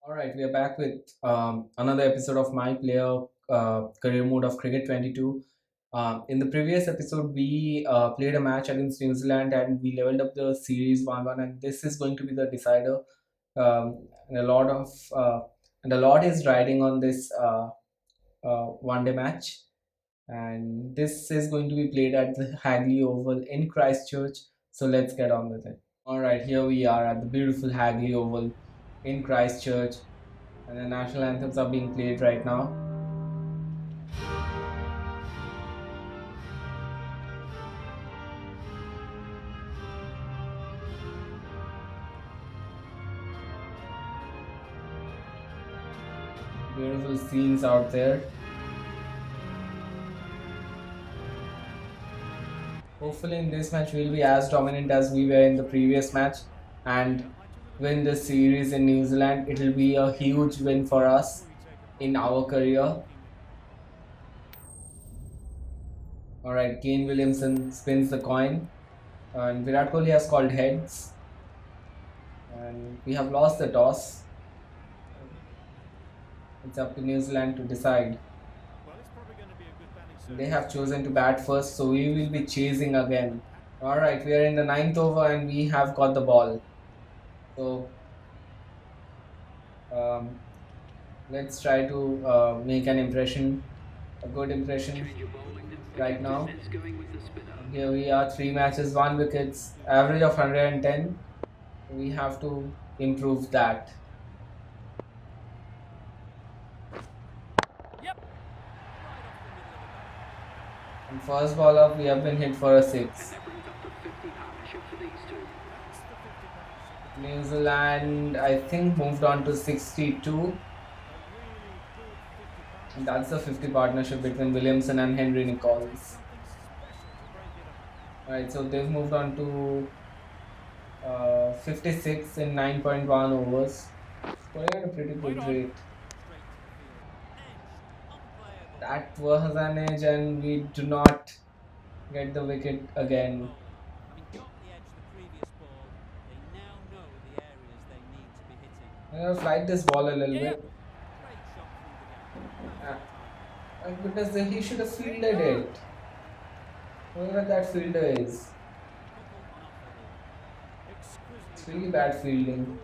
All right, we are back with another episode of my player career mode of Cricket 22. In the previous episode, we played a match against New Zealand and we leveled up the series 1-1, and this is going to be the decider. And a lot of and a lot is riding on this one-day match, and this is going to be played at the Hagley Oval in Christchurch. So let's get on with it. All right, here we are at the beautiful Hagley Oval in Christchurch, and the national anthems are being played right now. Beautiful scenes out there. Hopefully, in this match, we'll be as dominant as we were in the previous match and win the series in New Zealand. It will be a huge win for us in our career. All right, Kane Williamson spins the coin, and Virat Kohli has called heads, and we have lost the toss. It's up to New Zealand to decide. They have chosen to bat first, so we will be chasing again. All right, we are in the ninth over and we have got the ball. So um, let's try to make an impression, a good impression right now. Here we are, 3 matches, 1 wickets, average of 110. We have to improve that. And first ball up, we have been hit for a 6. New Zealand, I think, moved on to 62. And that's the 50 partnership between Williamson and Henry Nichols. Alright, so they've moved on to 56 in 9.1 overs, scoring at a pretty good rate. That was an edge, and we do not get the wicket again. I'm gonna flight this ball a little bit. My goodness, he should have fielded it. Whoever that fielder is, it's really bad fielding.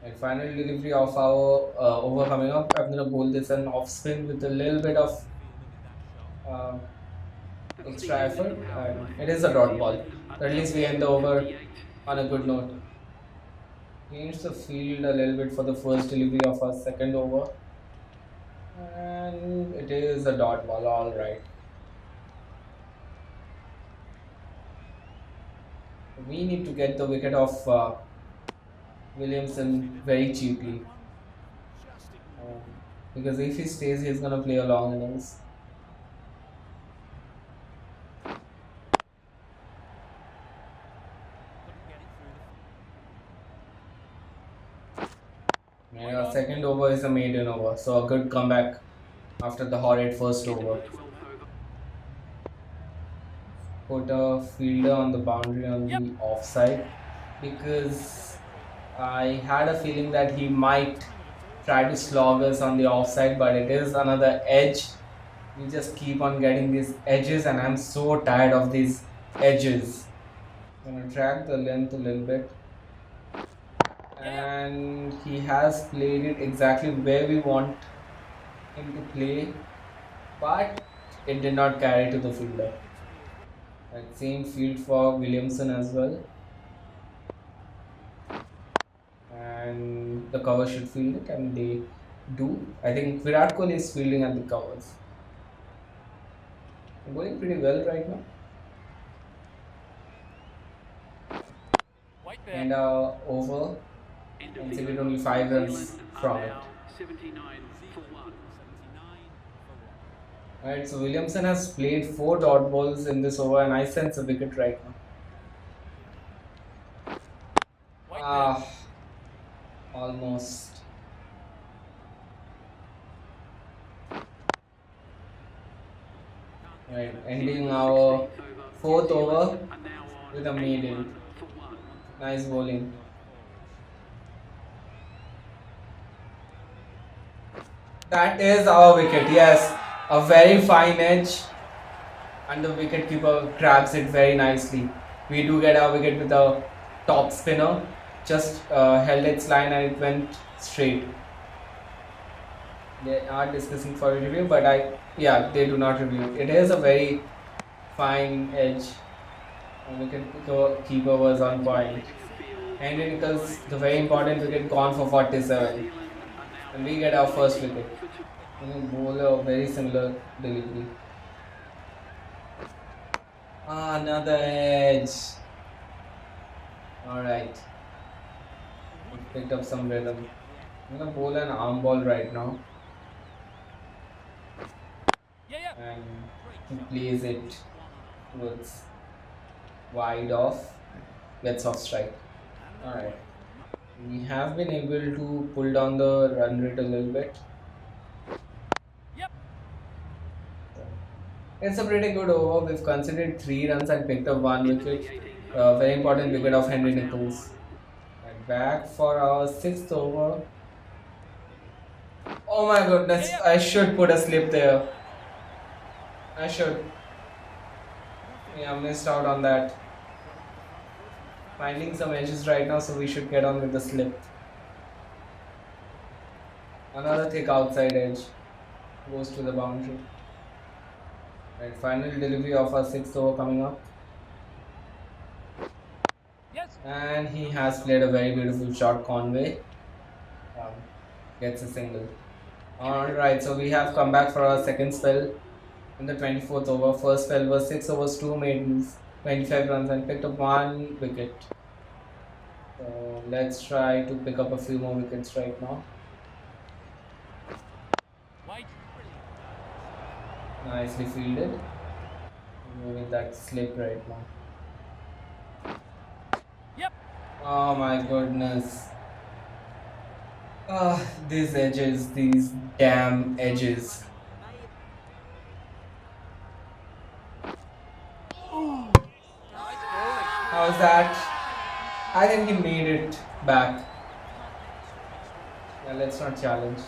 And final delivery of our over coming up. I'm gonna bowl this an off spin with a little bit of uh, extra effort, and it is a dot ball. At least we end the over on a good note. Change the field a little bit for the first delivery of our second over, and it is a dot ball. All right. We need to get the wicket of Williamson very cheaply, um, because if he stays, he's gonna play a long innings. And our second over is a maiden over, so a good comeback after the horrid first over. Put a fielder on the boundary on the offside, because I had a feeling that he might try to slog us on the offside, but it is another edge. We just keep on getting these edges, and I'm so tired of these edges. I'm gonna track the length a little bit, and he has played it exactly where we want him to play, but it did not carry to the fielder. Right, same field for Williamson as well, and the cover should field it, and they do. I think Virat Kohli is fielding at the covers. Going pretty well right now. And over, considered only 5 runs from it. Alright, so Williamson has played 4 dot balls in this over, and I sense a wicket right now. Ah, almost. Right, ending our 4th over with a maiden. Nice bowling. That is our wicket, yes. A very fine edge, and the wicket keeper grabs it very nicely. We do get our wicket with a top spinner, just held its line and it went straight. They are discussing for a review, but yeah, they do not review. It is a very fine edge. And keeper was on point. Henry Nichols, the very important wicket, gone for 47. And we get our first wicket. Bowler, very similar delivery. Another edge. Alright. Picked up some rhythm. I'm gonna bowl an arm ball right now. And he plays it towards wide off. Gets off strike. Alright. We have been able to pull down the run rate a little bit. It's a pretty good over. We've considered 3 runs and picked up 1 wicket. Very important wicket of Henry Nichols. And back for our 6th over. Oh my goodness, I should put a slip there. I should. Yeah, missed out on that. Finding some edges right now, so we should get on with the slip. Another thick outside edge goes to the boundary. Right, final delivery of our 6th over coming up. And he has played a very beautiful shot, Conway. Um, Gets a single. Alright, so we have come back for our second spell in the 24th over. First spell was 6 overs, 2 maidens, 25 runs, and picked up 1 wicket. So let's try to pick up a few more wickets right now. Nicely fielded. Moving that slip right now. Oh my goodness. These edges, these damn edges. How's that? I think he made it back. Yeah, let's not challenge.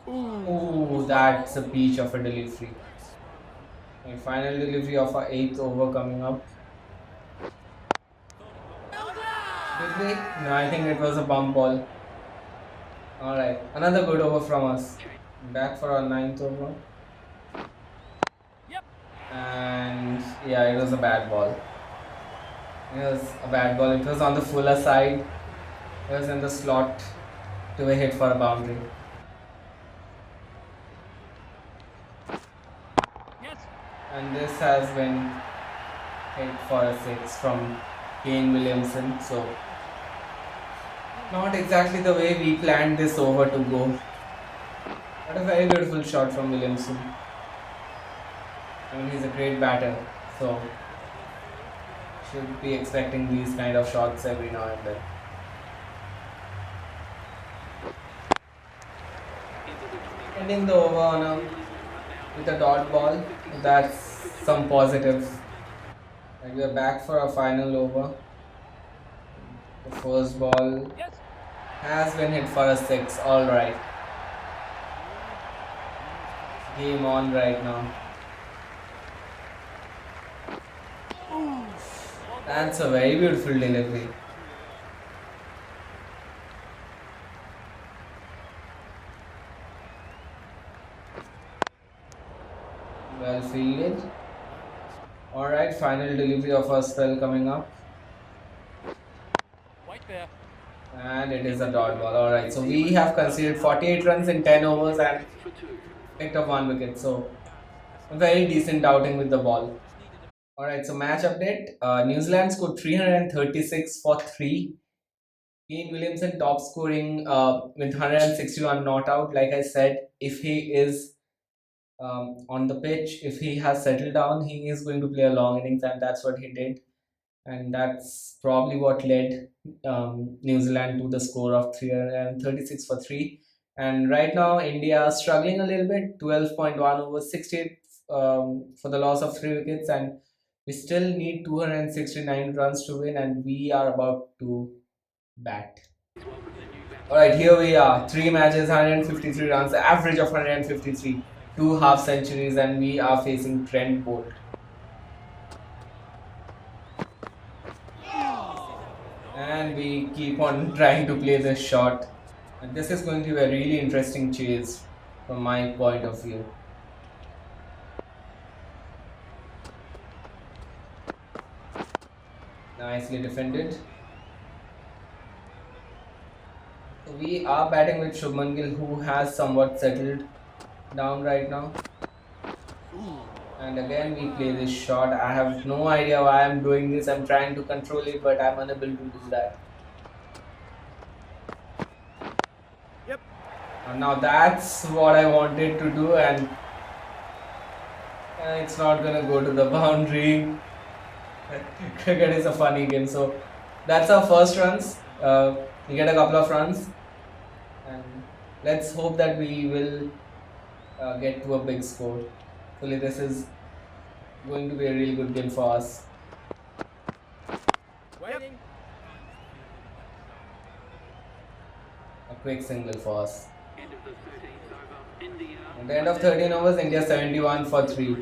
Ooh, that's a peach of a delivery. And final delivery of our 8th over coming up. Did we? No, I think it was a bump ball. Alright, another good over from us. Back for our 9th over. And yeah, it was a bad ball. It was a bad ball. It was on the fuller side. It was in the slot to a hit for a boundary. And this has been hit for a 6 from Kane Williamson. So not exactly the way we planned this over to go. But a very beautiful shot from Williamson. I mean, he's a great batter, so should be expecting these kind of shots every now and then. Ending the over on with a dot ball, that's some positive. And we are back for our final over. The first ball has been hit for a 6. All right. Game on right now. That's a very beautiful delivery. Well fielded. Alright, final delivery of our spell coming up. And it is a dot ball. Alright, so we have conceded 48 runs in 10 overs and picked up 1 wicket. So a very decent outing with the ball. Alright, so match update. New Zealand scored 336 for 3. Kane Williamson top scoring with 161 not out. Like I said, if he is on the pitch, if he has settled down, he is going to play a long innings, and that's what he did. And that's probably what led New Zealand to the score of 336 for 3. And right now, India is struggling a little bit, 12.1 over 68 for the loss of 3 wickets, and we still need 269 runs to win, and we are about to bat. Alright, here we are. 3 matches, 153 runs, average of 153, 2 half centuries, and we are facing Trent Bolt. And we keep on trying to play this shot. And this is going to be a really interesting chase from my point of view. Nicely defended. We are batting with Shubman Gill, who has somewhat settled down right now. And again we play this shot. I have no idea why I'm doing this. I'm trying to control it, but I'm unable to do that. Yep. And now that's what I wanted to do, and it's not gonna go to the boundary. Cricket is a funny game. So that's our first runs. We get a couple of runs, and let's hope that we will get to a big score. Hopefully, this is going to be a really good game for us. Waiting. A quick single for us. At the end of 13 overs, India 71 for 3.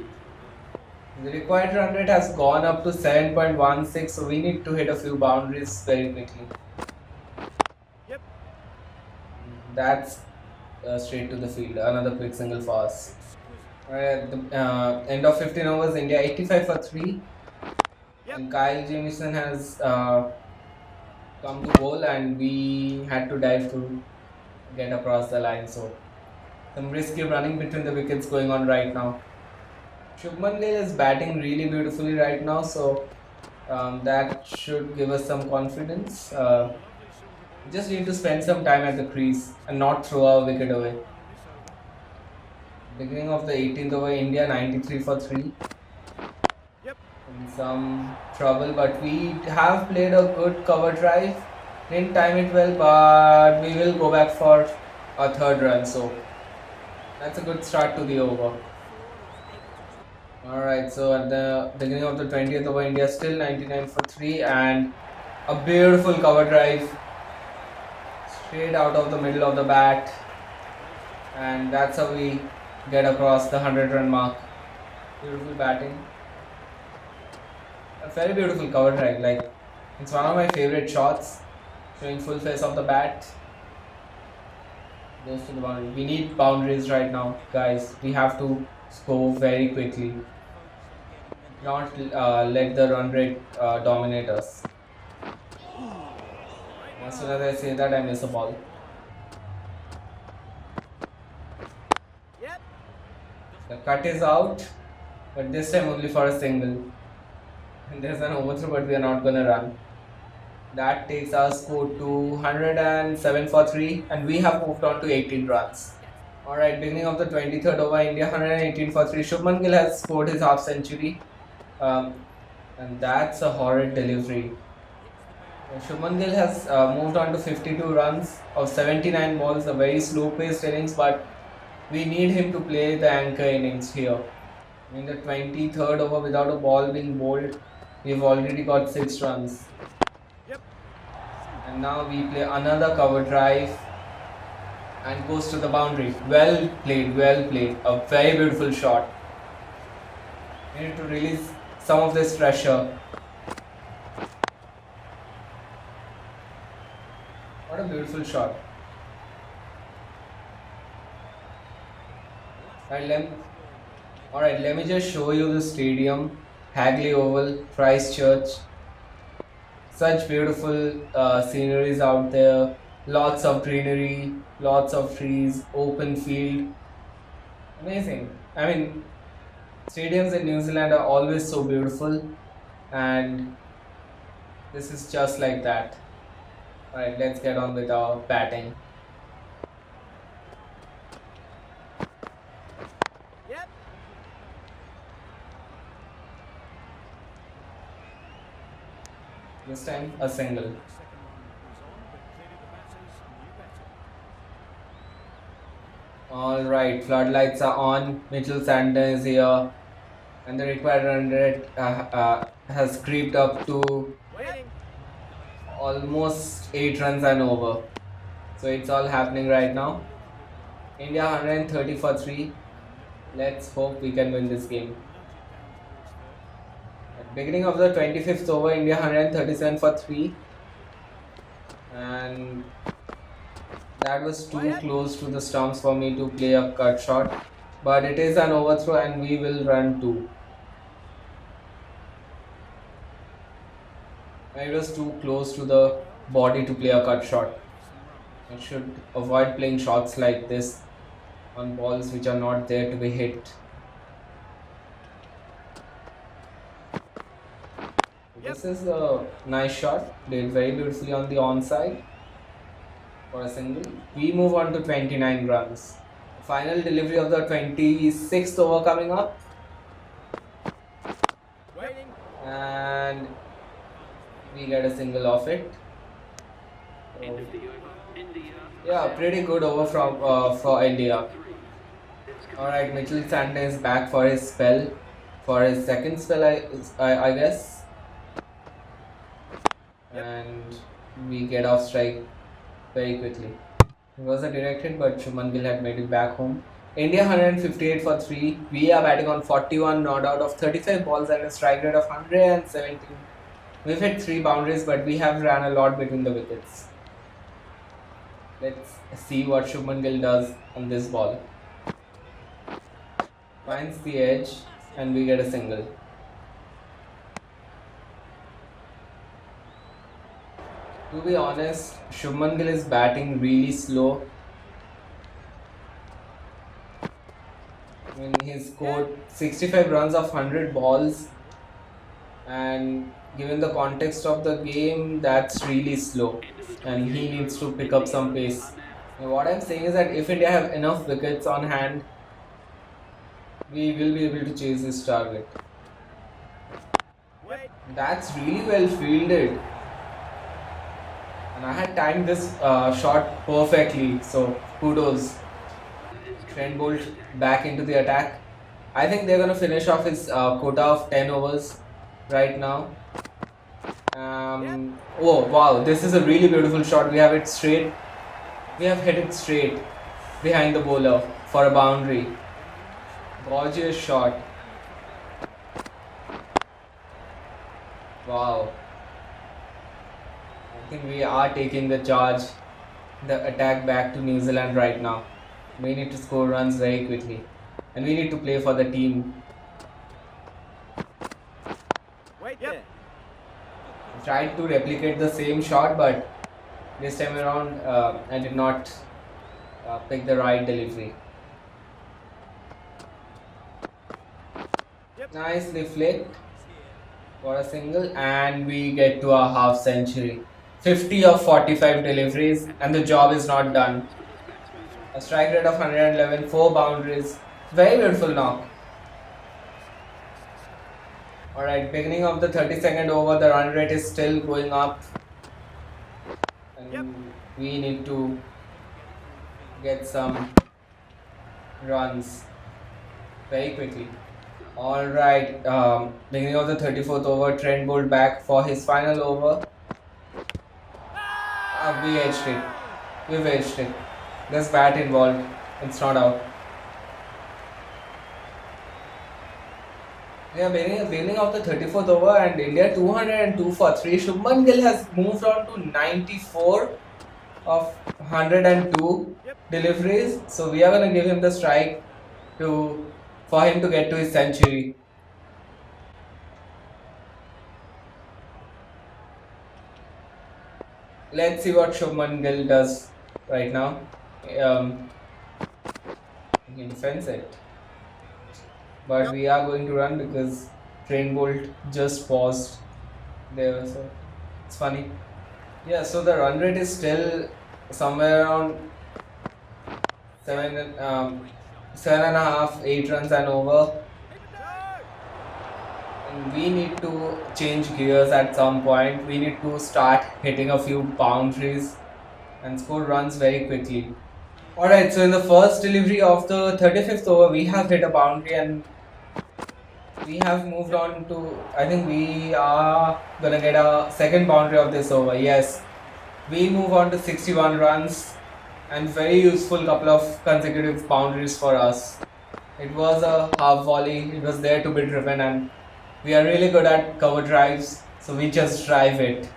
The required run rate has gone up to 7.16, so we need to hit a few boundaries very quickly. Yep. That's straight to the field. Another quick single for us. At the end of 15 overs, India 85 for 3. Yep. And Kyle Jamieson has come to bowl, and we had to dive to get across the line. So some risky running between the wickets going on right now. Shubman Gill is batting really beautifully right now, so that should give us some confidence. Just need to spend some time at the crease and not throw our wicket away. Beginning of the 18th over, India 93 for 3. Yep. In some trouble, but we have played a good cover drive. Didn't time it well, but we will go back for a third run. So that's a good start to the over. Alright, so at the beginning of the 20th over, India still 99 for 3, and a beautiful cover drive straight out of the middle of the bat, and that's how we get across the 100-run mark. Beautiful batting. A very beautiful cover drive. Like, it's one of my favorite shots, showing full face of the bat. Goes to the boundary. We need boundaries right now, guys. We have to score very quickly. Not let the run rate dominate us. As soon as I say that, I miss a ball. Yep. The cut is out, but this time only for a single. And there's an overthrow, but we are not gonna run. That takes our score to 107 for 3, and we have moved on to 18 runs. Alright, beginning of the 23rd over, India 118 for 3. Shubman Gill has scored his half century. And that's a horrid delivery. Shubman Gill has moved on to 52 runs of 79 balls, a very slow paced innings, but we need him to play the anchor innings here. In the 23rd over, without a ball being bowled, we've already got 6 runs. Yep. And now we play another cover drive and goes to the boundary. Well played, well played. A very beautiful shot. We need to release some of this pressure. What a beautiful shot. Alright, let me just show you the stadium. Hagley Oval, Christchurch. Such beautiful sceneries out there. Lots of greenery, lots of trees, open field. Amazing. I mean, stadiums in New Zealand are always so beautiful, and this is just like that. Alright, let's get on with our batting. Yep. This time a single. Alright, floodlights are on. Mitchell Sander is here, and the required run rate has creeped up to Waiting. almost 8 runs and over. So it's all happening right now. India 130 for 3. Let's hope we can win this game. At beginning of the 25th over, India 137 for 3. And that was too close to the stumps for me to play a cut shot. But it is an overthrow and we will run 2. And it was too close to the body to play a cut shot. I should avoid playing shots like this on balls which are not there to be hit. This is a nice shot, played very beautifully on the onside for a single. We move on to 29 runs. Final delivery of the 26th over coming up. Waiting. And we get a single off it. So, yeah, pretty good over from for India. Alright, Mitchell Santa is back for his spell. For his second spell, I guess. And we get off strike very quickly. It was a directed, but Shubman Gill had made it back home. India 158 for 3. We are batting on 41 not out of 35 balls and a strike rate of 117. We've hit 3 boundaries, but we have ran a lot between the wickets. Let's see what Shubman Gill does on this ball. Finds the edge and we get a single. To be honest, Shubman Gill is batting really slow. I mean, he scored 65 runs of 100 balls, and given the context of the game, that's really slow, and he needs to pick up some pace. And what I'm saying is that if India have enough wickets on hand, we will be able to chase this target. Wait. That's really well fielded. And I had timed this shot perfectly, so kudos. Trent Bolt back into the attack. I think they're going to finish off his quota of 10 overs right now. Oh wow, this is a really beautiful shot. We have it straight. We have hit it straight behind the bowler for a boundary. Gorgeous shot. Wow. I think we are taking the charge, the attack back to New Zealand right now. We need to score runs very quickly. And we need to play for the team. Wait there. I tried to replicate the same shot, but this time around I did not pick the right delivery. Yep. Nicely flicked for a single, and we get to a half century. 50 of 45 deliveries, and the job is not done. A strike rate of 111, 4 boundaries. Very beautiful knock. Alright, beginning of the 32nd over, the run rate is still going up. And Yep. we need to get some runs very quickly. Alright, beginning of the 34th over, Trent Bolt back for his final over. We edged it. We've edged it. There's bat involved. It's not out. Yeah, beginning of the 34th over and India 202 for 3. Shubman Gill has moved on to 94 of 102 deliveries. So we are going to give him the strike for him to get to his century. Let's see what Shubman Gill does right now. He can fence it. But we are going to run because Trent Bolt just paused there, so it's funny. Yeah, so the run rate is still somewhere around 7.5, 8 runs and over. And we need to change gears at some point. We need to start hitting a few boundaries and score runs very quickly. Alright, so in the first delivery of the 35th over, we have hit a boundary and we have moved on to, I think we are gonna get a second boundary of this over. Yes, we move on to 61 runs and very useful couple of consecutive boundaries for us. It was a half volley, it was there to be driven, and we are really good at cover drives, so we just drive it.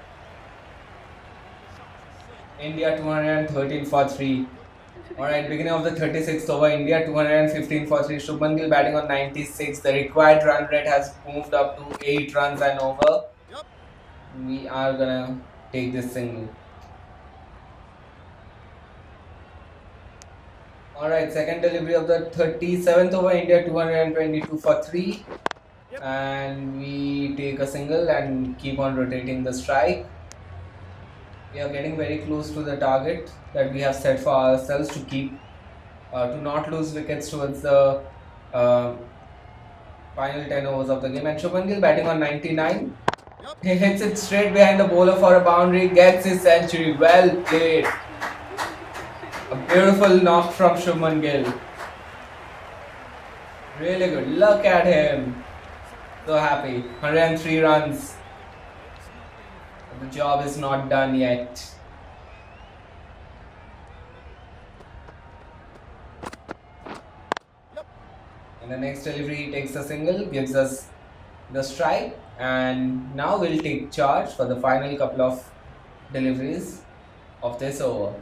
India 213 for 3. Alright, beginning of the 36th over, India 215 for 3. Shubman Gill batting on 96. The required run rate has moved up to 8 runs and over. We are gonna take this single. Alright, second delivery of the 37th over, India 222 for 3. And we take a single and keep on rotating the strike. We are getting very close to the target that we have set for ourselves to keep to not lose wickets towards the uh, final 10 overs of the game. And Shubman Gill batting on 99. He hits it straight behind the bowler for a boundary, gets his century. Well played. A beautiful knock from Shubman Gill. Really good. Look at him. So happy. 103 runs. The job is not done yet. In the next delivery, he takes a single, gives us the strike, and now we'll take charge for the final couple of deliveries of this over.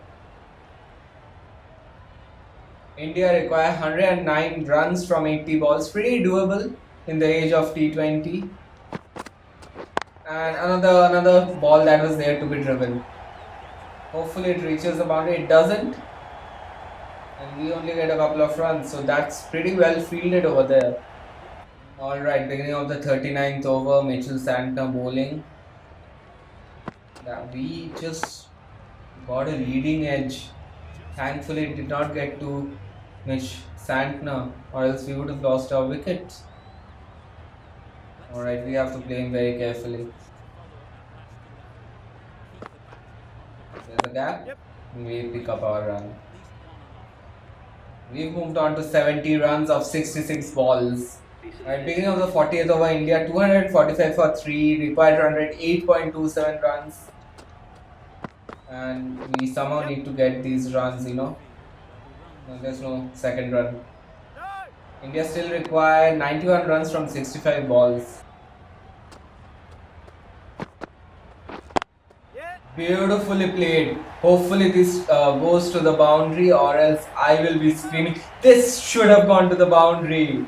India require 109 runs from 80 balls, pretty doable in the age of T20. And another ball that was there to be driven. Hopefully it reaches the boundary. It doesn't, and we only get a couple of runs, so that's pretty well fielded over there. Alright, beginning of the 39th over, Mitchell Santner bowling. We just got a leading edge. Thankfully, it did not get to Mitch Santner, or else we would have lost our wickets. Alright, we have to play him very carefully. There's a gap. We pick up our run. We've moved on to 70 runs of 66 balls. Right, beginning of the 40th over, India 245 for 3, required run rate 8.27 runs. And we somehow need to get these runs, There's no second run. India still require 91 runs from 65 balls. Beautifully played. Hopefully this goes to the boundary, or else I will be screaming. This should have gone to the boundary.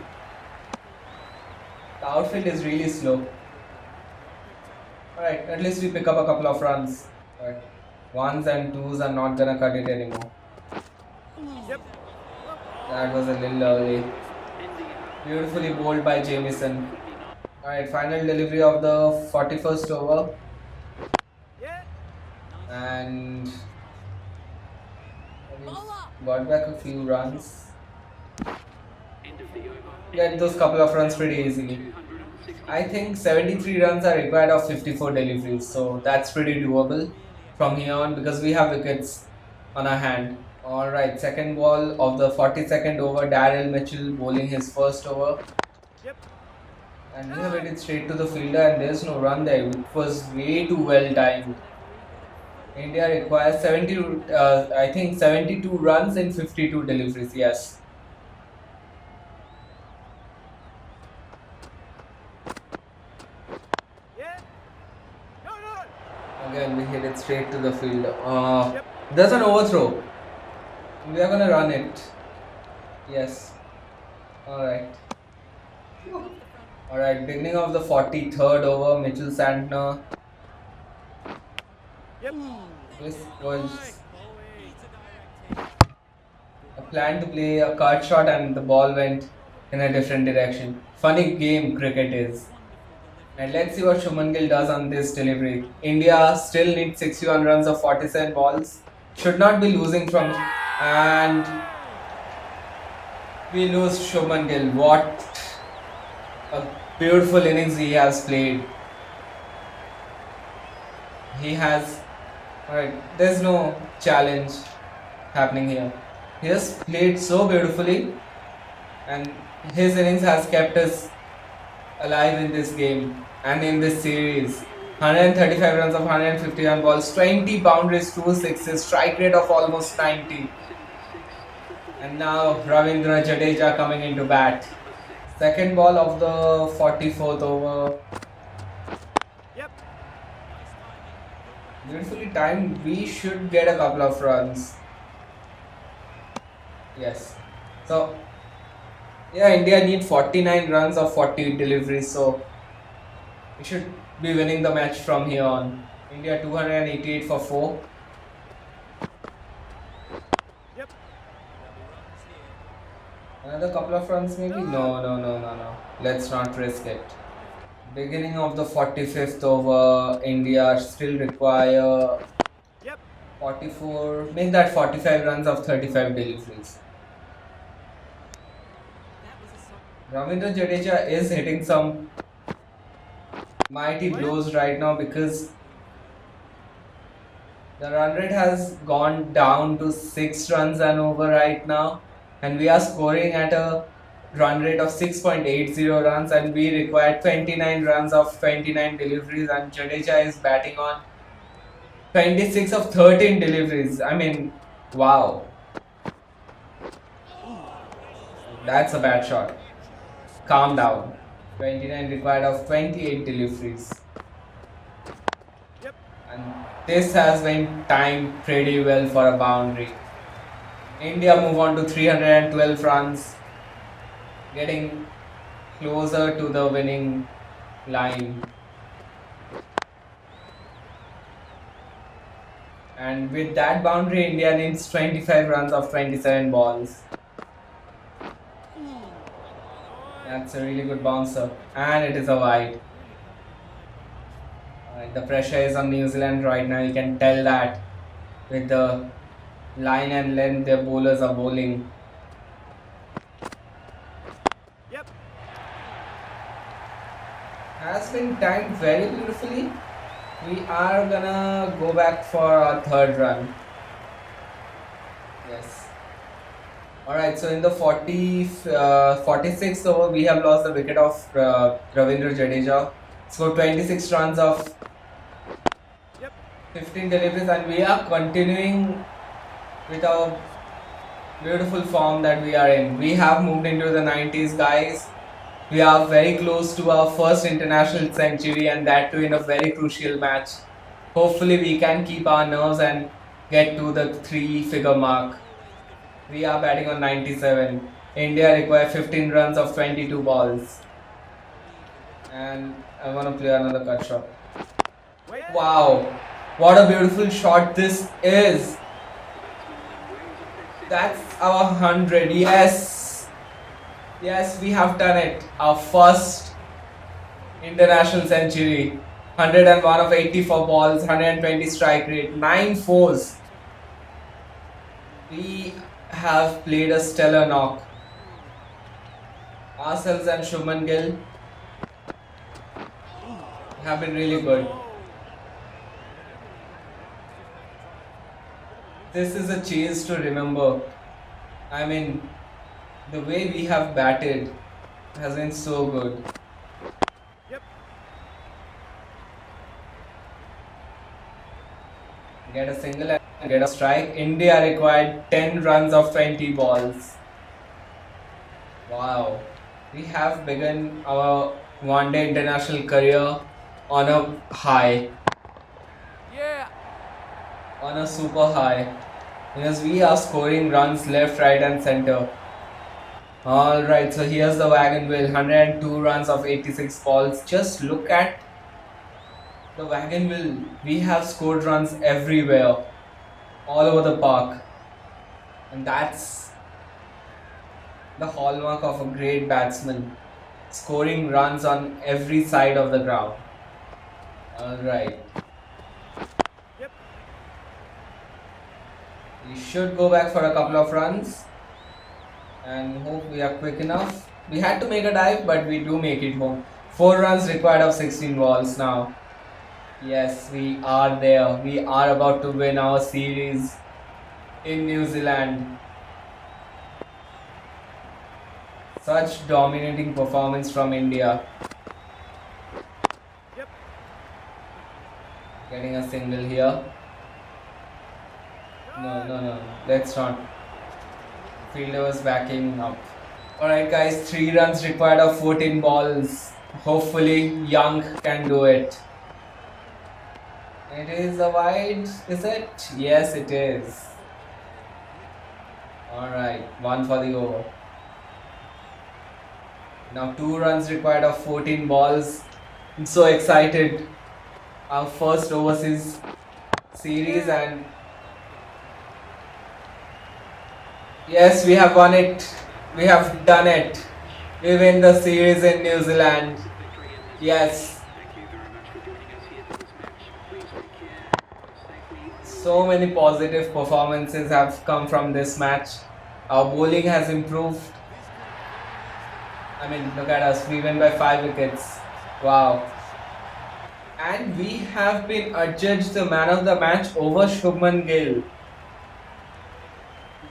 The outfield is really slow. Alright, at least we pick up a couple of runs. But ones and twos are not gonna cut it anymore. That was a little early. Beautifully bowled by Jamieson. Alright, final delivery of the 41st over. And got back a few runs. Get those couple of runs pretty easily. I think 73 runs are required of 54 deliveries, so that's pretty doable from here on because we have wickets on our hand. Alright, second ball of the 42nd over, Daryl Mitchell bowling his first over. And we have hit it straight to the fielder, and there's no run there. It was way too well timed. India requires 72 runs in 52 deliveries, yes. Again, we hit it straight to the field. There's an overthrow. We are gonna run it. Yes. Alright. Alright, beginning of the 43rd over, Mitchell Santner. This was a plan to play a cut shot, and the ball went in a different direction. Funny game cricket is. And let's see what Shubman Gill does on this delivery. India still needs 61 runs of 47 balls. Should not be losing from. And we lose Shubman Gill. What a beautiful innings he has played. He has. Alright, there's no challenge happening here. He has played so beautifully, and his innings has kept us alive in this game and in this series. 135 runs of 151 balls, 20 boundaries, 2 sixes, strike rate of almost 90. And now Ravindra Jadeja coming into bat. Second ball of the 44th over. Yep. Beautifully timed. We should get a couple of runs. Yes. So, yeah, India need 49 runs of 40 deliveries. So, we should be winning the match from here on. India 288 for 4. Yep. Another couple of runs maybe? No. Let's not risk it. Beginning of the 45th over, India still require Yep. 44, make that 45 runs of 35 deliveries. Ravindra Jadeja is hitting some mighty blows right now because the run rate has gone down to 6 runs and over right now, and we are scoring at a run rate of 6.80 runs, and we require 29 runs of 29 deliveries, and Jadeja is batting on 26 of 13 deliveries. I mean, wow. That's a bad shot. Calm down. 29 required of 28 deliveries. Yep. And this has been timed pretty well for a boundary. India move on to 312 runs, getting closer to the winning line. And with that boundary, India needs 25 runs of 27 balls. That's a really good bouncer. And it is a wide. The pressure is on New Zealand right now. You can tell that with the line and length their bowlers are bowling. Yep. Has been timed very beautifully. We are gonna go back for our third run. Yes. Alright, so in the 46th over, we have lost the wicket of Ravindra Jadeja. Scored 26 runs of 15 deliveries, and we are continuing with our beautiful form that we are in. We have moved into the 90s, guys. We are very close to our first international century, and that too in a very crucial match. Hopefully, we can keep our nerves and get to the 3-figure mark. We are batting on 97. India require 15 runs of 22 balls. And I want to play another cut shot. Wow, what a beautiful shot this is. That's our 100. Yes, we have done it. Our first international century. 101 of 84 balls, 120 strike rate, 9 fours. We have played a stellar knock. Ourselves and Shubman Gill have been really good. This is a chase to remember. I mean, the way we have batted has been so good. Yep. Get a single and get a strike. India required 10 runs of 20 balls. Wow. We have begun our one-day international career on a high. Yeah. On a super high. Because we are scoring runs left, right and center. Alright, so here's the wagon wheel. 102 runs of 86 balls. Just look at the wagon wheel. We have scored runs everywhere. All over the park. And that's the hallmark of a great batsman. Scoring runs on every side of the ground. Alright. Yep. We should go back for a couple of runs. And hope we are quick enough. We had to make a dive, but we do make it home. 4 runs required of 16 balls now. Yes, we are there. We are about to win our series in New Zealand. Such dominating performance from India. Yep. Getting a single here. No, no, no, no. Let's not. Fielder was backing up. Alright, guys, 3 runs required of 14 balls. Hopefully, Young can do it. It is a wide, is it? Yes, it is. Alright, 1 for the over. Now 2 runs required of 14 balls. I'm so excited. Our first overseas series, and yes, we have won it. We have done it. We win the series in New Zealand. Yes. So many positive performances have come from this match. Our bowling has improved. I mean, look at us. We win by 5 wickets. Wow. And we have been adjudged the man of the match over Shubman Gill.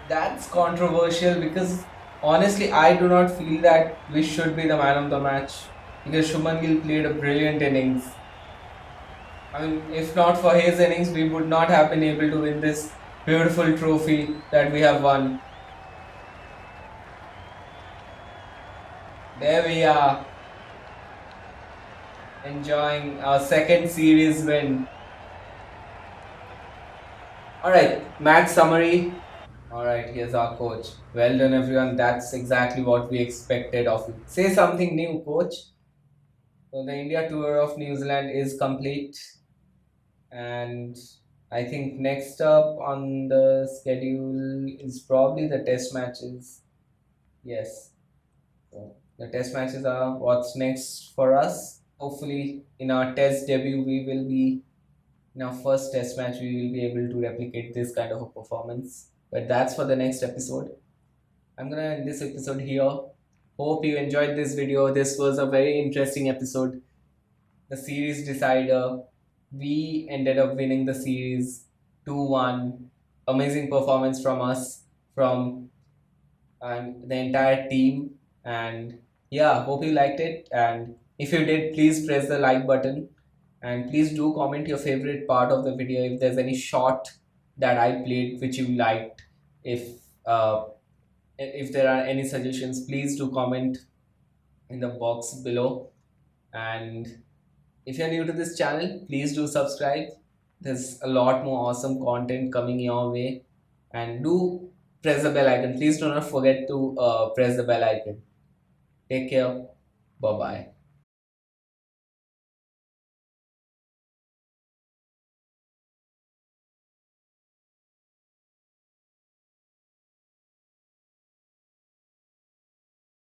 That's controversial because honestly, I do not feel that we should be the man of the match because Shubman Gill played a brilliant innings. I mean, if not for his innings, we would not have been able to win this beautiful trophy that we have won. There we are, enjoying our second series win. Alright, match summary. Alright, here's our coach. Well done, everyone. That's exactly what we expected of you. Say something new, coach. So, the India tour of New Zealand is complete, and I think next up on the schedule is probably the test matches. Yes. So the test matches are what's next for us. Hopefully, in our test debut, we will be in our first test match, we will be able to replicate this kind of a performance. But that's for the next episode. I'm gonna end this episode here. Hope you enjoyed this video. This was a very interesting episode. The series decider. We ended up winning the series 2-1. Amazing performance from us, from the entire team. And yeah, hope you liked it. And if you did, please press the like button. And please do comment your favorite part of the video if there's any shot that I played which you liked. If uh, if there are any suggestions, please do comment in the box below. And if you're new to this channel, please do subscribe. There's a lot more awesome content coming your way. And do press the bell icon. Please do not forget to press the bell icon. Take care. Bye bye.